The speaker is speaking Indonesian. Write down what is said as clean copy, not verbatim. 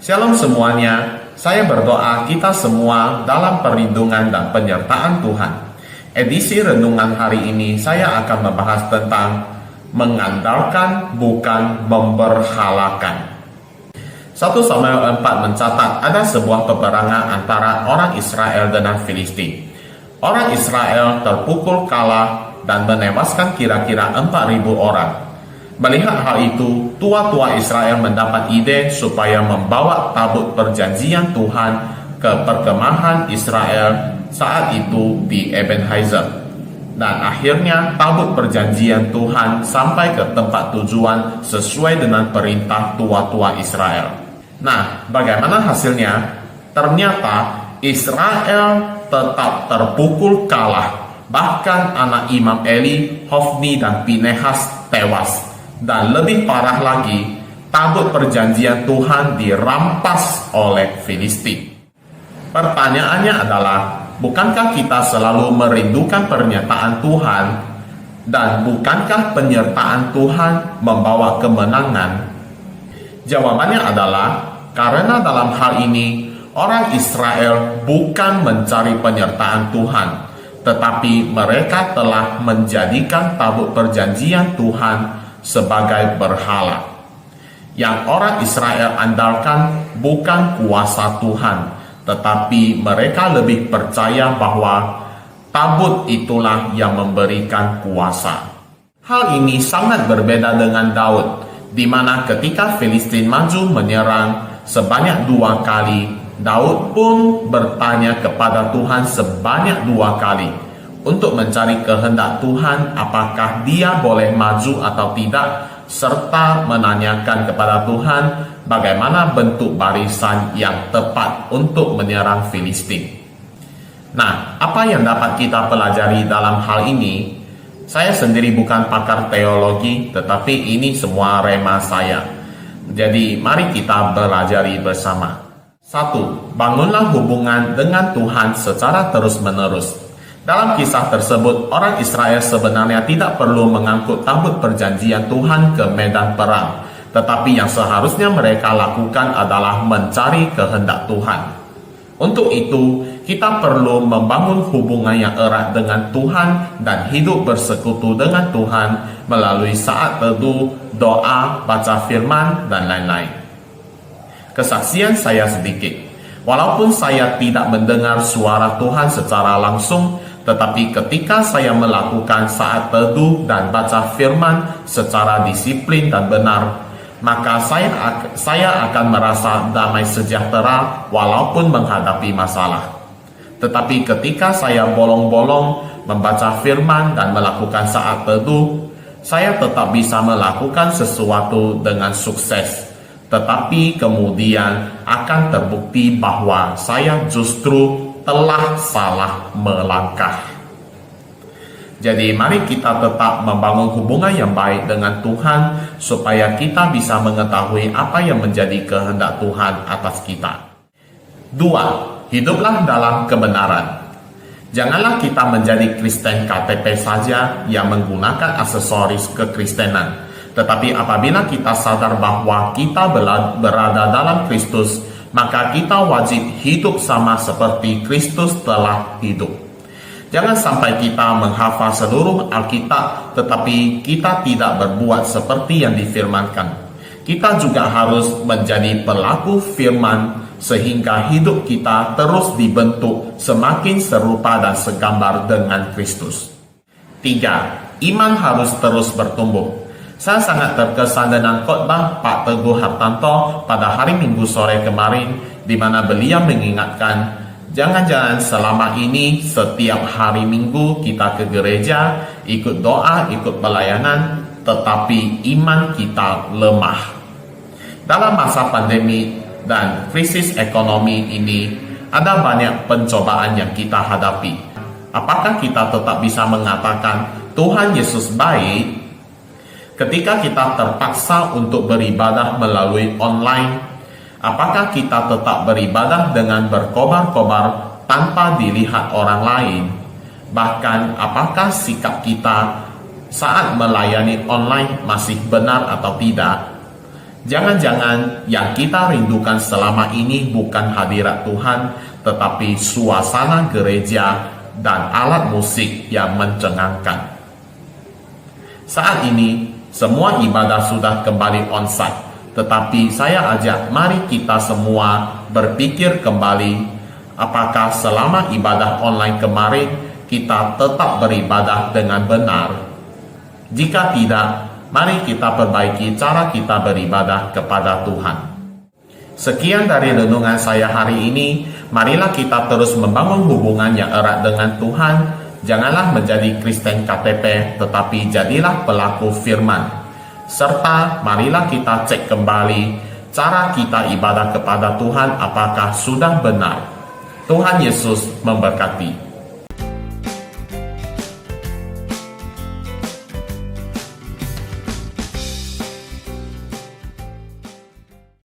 Shalom semuanya, saya berdoa kita semua dalam perlindungan dan penyertaan Tuhan. Edisi renungan hari ini saya akan membahas tentang mengandalkan bukan memberhalakan. 1 Samuel 4 mencatat ada sebuah peperangan antara orang Israel dengan Filistin. Orang Israel terpukul kalah dan menewaskan kira-kira 4.000 orang. Melihat hal itu, tua-tua Israel mendapat ide supaya membawa tabut perjanjian Tuhan ke perkemahan Israel saat itu di Ebenezer. Dan akhirnya tabut perjanjian Tuhan sampai ke tempat tujuan sesuai dengan perintah tua-tua Israel. Nah, bagaimana hasilnya? Ternyata Israel tetap terpukul kalah. Bahkan anak Imam Eli, Hofni dan Pinehas tewas. Dan lebih parah lagi, tabut perjanjian Tuhan dirampas oleh Filistin. Pertanyaannya adalah, bukankah kita selalu merindukan pernyataan Tuhan? Dan bukankah penyertaan Tuhan membawa kemenangan? Jawabannya adalah, karena dalam hal ini, orang Israel bukan mencari penyertaan Tuhan, tetapi mereka telah menjadikan tabut perjanjian Tuhan sebagai berhala. Yang orang Israel andalkan bukan kuasa Tuhan, tetapi mereka lebih percaya bahwa tabut itulah yang memberikan kuasa. Hal ini sangat berbeda dengan Daud, di mana ketika Filistin maju menyerang sebanyak 2 kali, Daud pun bertanya kepada Tuhan sebanyak 2 kali untuk mencari kehendak Tuhan apakah dia boleh maju atau tidak, serta menanyakan kepada Tuhan bagaimana bentuk barisan yang tepat untuk menyerang Filistin. Nah, apa yang dapat kita pelajari dalam hal ini? Saya sendiri bukan pakar teologi, tetapi ini semua rema saya. Jadi mari kita belajari bersama. 1. Bangunlah hubungan dengan Tuhan secara terus-menerus. Dalam kisah tersebut, orang Israel sebenarnya tidak perlu mengangkut tabut perjanjian Tuhan ke medan perang, tetapi yang seharusnya mereka lakukan adalah mencari kehendak Tuhan. Untuk itu, kita perlu membangun hubungan yang erat dengan Tuhan dan hidup bersekutu dengan Tuhan melalui saat teduh, doa, baca firman, dan lain-lain. Kesaksian saya sedikit. Walaupun saya tidak mendengar suara Tuhan secara langsung, tetapi ketika saya melakukan saat teduh dan baca firman secara disiplin dan benar, maka saya akan merasa damai sejahtera walaupun menghadapi masalah. Tetapi ketika saya bolong-bolong membaca firman dan melakukan saat teduh, saya tetap bisa melakukan sesuatu dengan sukses. Tetapi kemudian akan terbukti bahwa saya justru telah salah melangkah. Jadi mari kita tetap membangun hubungan yang baik dengan Tuhan supaya kita bisa mengetahui apa yang menjadi kehendak Tuhan atas kita. 2. Hiduplah dalam kebenaran. Janganlah kita menjadi Kristen KTP saja yang menggunakan aksesoris kekristenan. Tetapi apabila kita sadar bahwa kita berada dalam Kristus, maka kita wajib hidup sama seperti Kristus telah hidup. Jangan sampai kita menghafal seluruh Alkitab, tetapi kita tidak berbuat seperti yang difirmankan. Kita juga harus menjadi pelaku firman, sehingga hidup kita terus dibentuk semakin serupa dan segambar dengan Kristus. 3. Iman harus terus bertumbuh. Saya sangat terkesan dengan khotbah Pak Teguh Hartanto pada hari Minggu sore kemarin, di mana beliau mengingatkan, jangan-jangan selama ini setiap hari Minggu kita ke gereja, ikut doa, ikut pelayanan, tetapi iman kita lemah. Dalam masa pandemi dan krisis ekonomi ini, ada banyak pencobaan yang kita hadapi. Apakah kita tetap bisa mengatakan Tuhan Yesus baik ketika kita terpaksa untuk beribadah melalui online? Apakah kita tetap beribadah dengan berkobar-kobar tanpa dilihat orang lain? Bahkan apakah sikap kita saat melayani online masih benar atau tidak? Jangan-jangan yang kita rindukan selama ini bukan hadirat Tuhan, tetapi suasana gereja dan alat musik yang mencengangkan. Saat ini, semua ibadah sudah kembali onsite, tetapi saya ajak mari kita semua berpikir kembali, apakah selama ibadah online kemarin kita tetap beribadah dengan benar? Jika tidak, mari kita perbaiki cara kita beribadah kepada Tuhan. Sekian dari renungan saya hari ini. Marilah kita terus membangun hubungan yang erat dengan Tuhan. Janganlah menjadi Kristen KTP, tetapi jadilah pelaku firman. Serta marilah kita cek kembali cara kita ibadah kepada Tuhan apakah sudah benar. Tuhan Yesus memberkati.